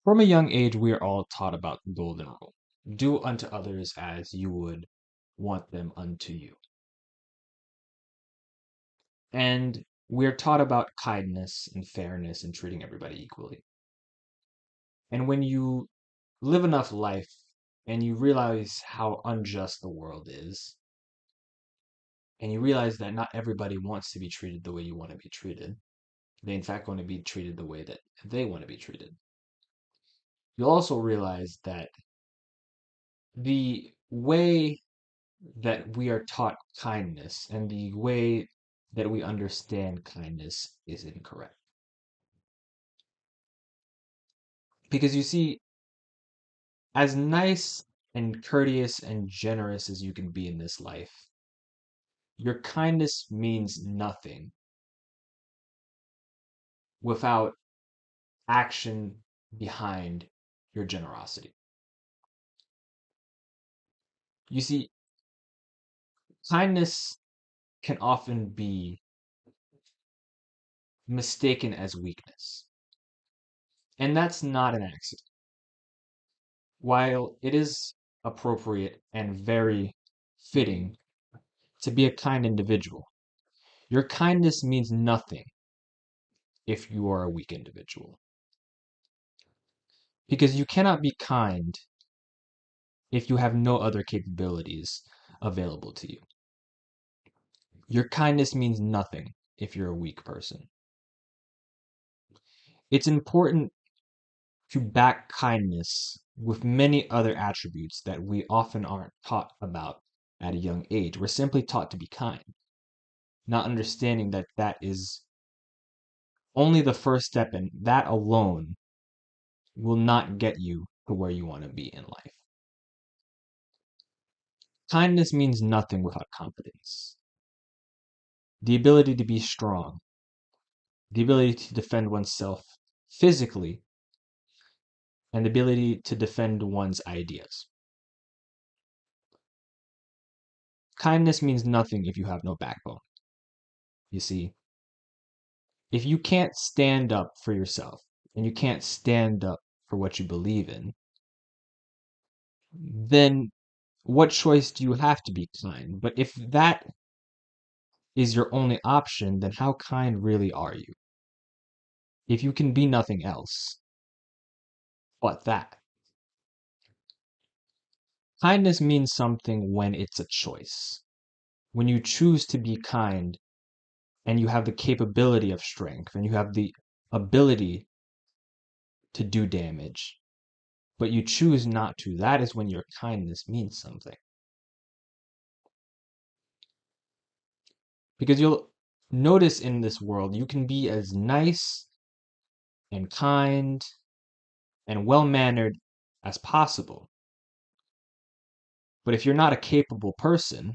From a young age, we are all taught about the golden rule. Do unto others as you would want them unto you. And we're taught about kindness and fairness and treating everybody equally. And when you live enough life and you realize how unjust the world is, and you realize that not everybody wants to be treated the way you want to be treated, they in fact want to be treated the way that they want to be treated. You'll also realize that the way that we are taught kindness and the way that we understand kindness is incorrect. Because you see, as nice and courteous and generous as you can be in this life, your kindness means nothing without action behind your generosity. You see, kindness can often be mistaken as weakness. And that's not an accident. While it is appropriate and very fitting to be a kind individual, your kindness means nothing if you are a weak individual. Because you cannot be kind if you have no other capabilities available to you. Your kindness means nothing if you're a weak person. It's important to back kindness with many other attributes that we often aren't taught about at a young age. We're simply taught to be kind, not understanding that that is only the first step, and that alone will not get you to where you want to be in life. Kindness means nothing without confidence. The ability to be strong, the ability to defend oneself physically, and the ability to defend one's ideas. Kindness means nothing if you have no backbone. You see, if you can't stand up for yourself and you can't stand up for what you believe in, then what choice do you have to be kind? But if that is your only option, then how kind really are you? If you can be nothing else but that. Kindness means something when it's a choice. When you choose to be kind and you have the capability of strength and you have the ability to do damage, but you choose not to, that is when your kindness means something. Because you'll notice in this world, you can be as nice and kind and well-mannered as possible. But if you're not a capable person,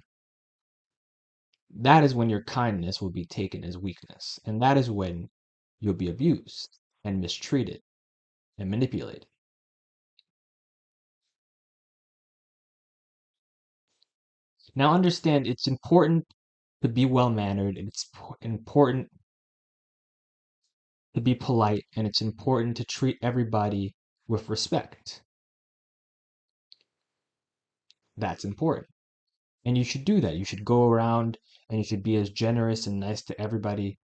that is when your kindness will be taken as weakness. And that is when you'll be abused and mistreated and manipulated. Now understand, it's important to be well-mannered, and it's important to be polite, and it's important to treat everybody with respect. That's important. And you should do that. You should go around and you should be as generous and nice to everybody.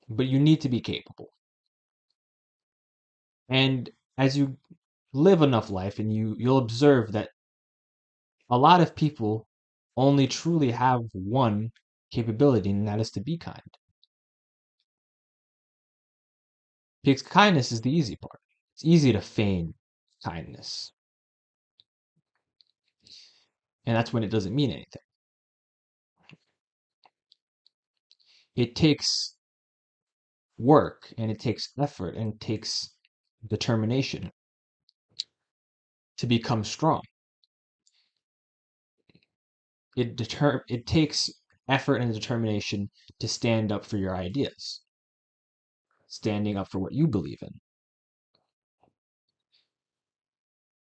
But you need to be capable. And as you live enough life, and you'll observe that a lot of people only truly have one capability, and that is to be kind. Because kindness is the easy part. It's easy to feign kindness. And that's when it doesn't mean anything. It takes work and it takes effort and it takes determination to become strong. It takes effort and determination to stand up for your ideas, standing up for what you believe in.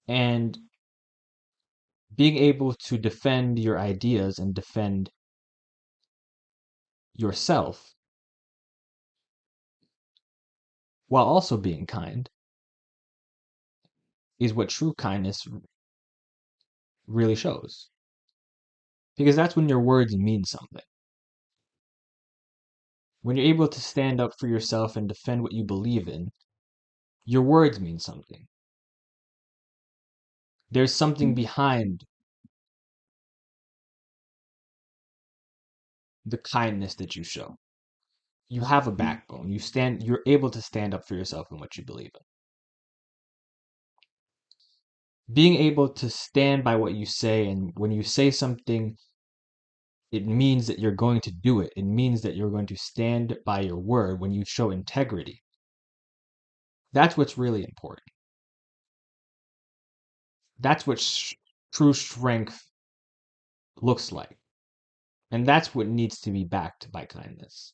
And being able to defend your ideas and defend yourself while also being kind is what true kindness really shows. Because that's when your words mean something. When you're able to stand up for yourself and defend what you believe in, your words mean something. There's something behind the kindness that you show. You have a backbone. You're able to stand up for yourself and what you believe in. Being able to stand by what you say, and when you say something, it means that you're going to do it. It means that you're going to stand by your word when you show integrity. That's what's really important. That's what true strength looks like. And that's what needs to be backed by kindness.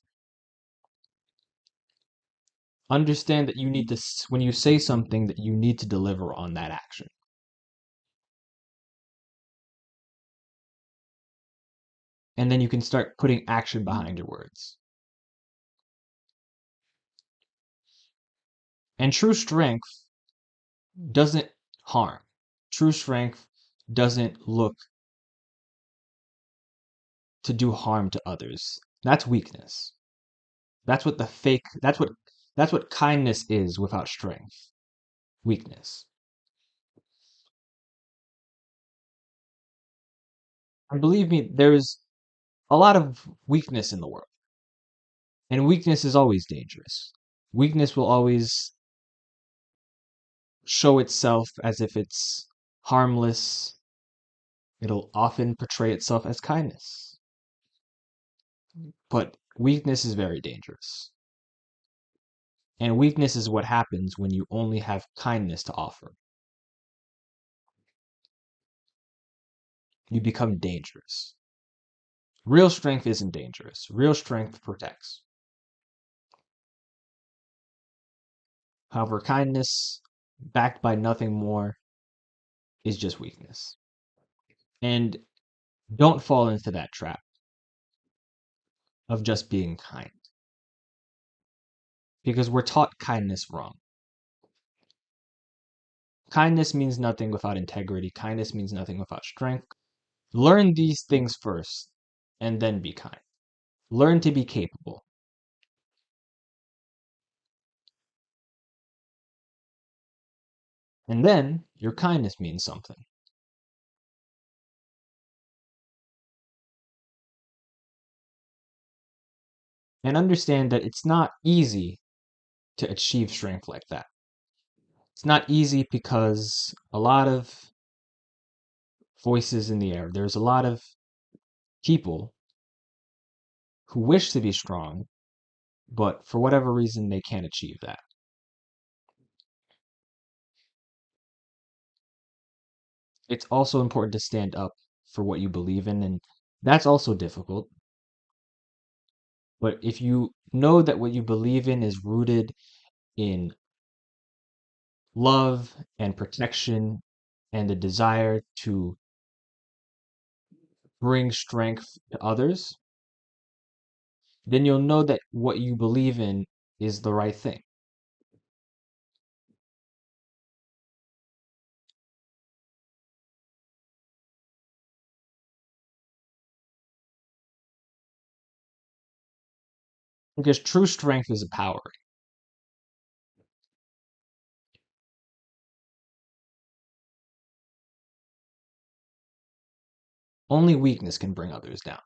Understand that you need to, when you say something, that you need to deliver on that action. And then you can start putting action behind your words. And true strength doesn't harm. True strength doesn't look to do harm to others. That's weakness. That's what that's what kindness is without strength. Weakness. And believe me, there's a lot of weakness in the world. And weakness is always dangerous. Weakness will always show itself as if it's harmless. It'll often portray itself as kindness. But weakness is very dangerous. And weakness is what happens when you only have kindness to offer. You become dangerous. Real strength isn't dangerous. Real strength protects. However, kindness, backed by nothing more, is just weakness. And don't fall into that trap of just being kind. Because we're taught kindness wrong. Kindness means nothing without integrity. Kindness means nothing without strength. Learn these things first, and then be kind. Learn to be capable. And then your kindness means something. And understand that it's not easy to achieve strength like that. It's not easy because a lot of voices in the air, there's a lot of people who wish to be strong, but for whatever reason, they can't achieve that. It's also important to stand up for what you believe in, and that's also difficult. But if you know that what you believe in is rooted in love and protection and the desire to bring strength to others, then you'll know that what you believe in is the right thing. Because true strength is empowering. Only weakness can bring others down.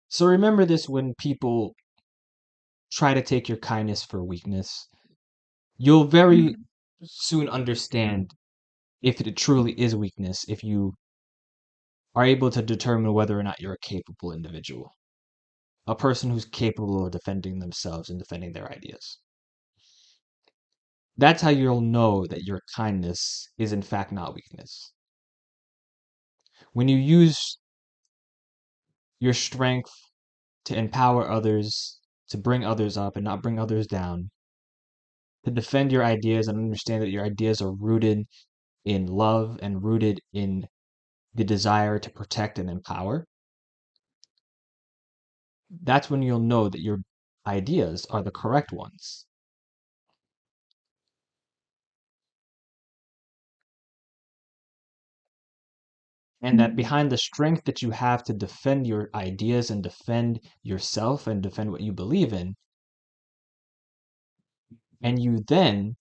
So remember this when people try to take your kindness for weakness. You'll very soon understand if it truly is weakness if you are able to determine whether or not you're a capable individual, a person who's capable of defending themselves and defending their ideas. That's how you'll know that your kindness is in fact not weakness. When you use your strength to empower others, to bring others up and not bring others down, to defend your ideas and understand that your ideas are rooted in love and rooted in the desire to protect and empower, that's when you'll know that your ideas are the correct ones. And that behind the strength that you have to defend your ideas and defend yourself and defend what you believe in, and you then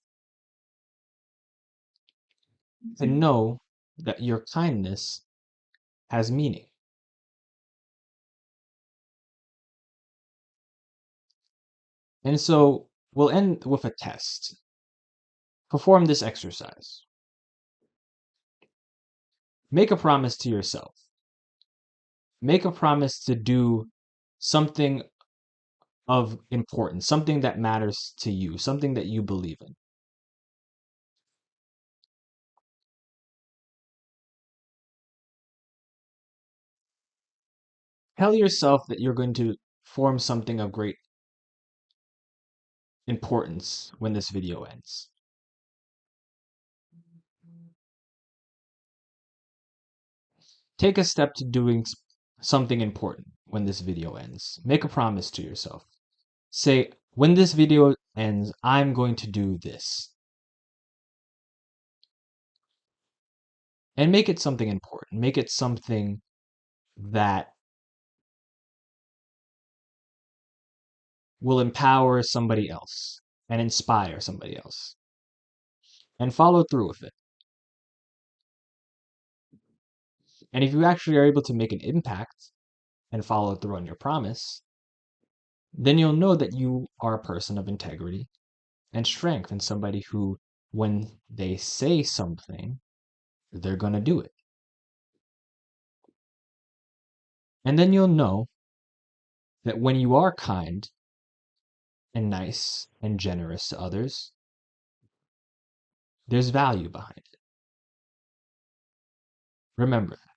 can know that your kindness has meaning. And so we'll end with a test. Perform this exercise. Make a promise to yourself. Make a promise to do something of importance, something that matters to you, something that you believe in. Tell yourself that you're going to form something of great importance when this video ends. Take a step to doing something important when this video ends. Make a promise to yourself. Say, when this video ends, I'm going to do this. And make it something important. Make it something that will empower somebody else and inspire somebody else. And follow through with it. And if you actually are able to make an impact and follow through on your promise, then you'll know that you are a person of integrity and strength and somebody who, when they say something, they're going to do it. And then you'll know that when you are kind and nice and generous to others, there's value behind it. Remember that.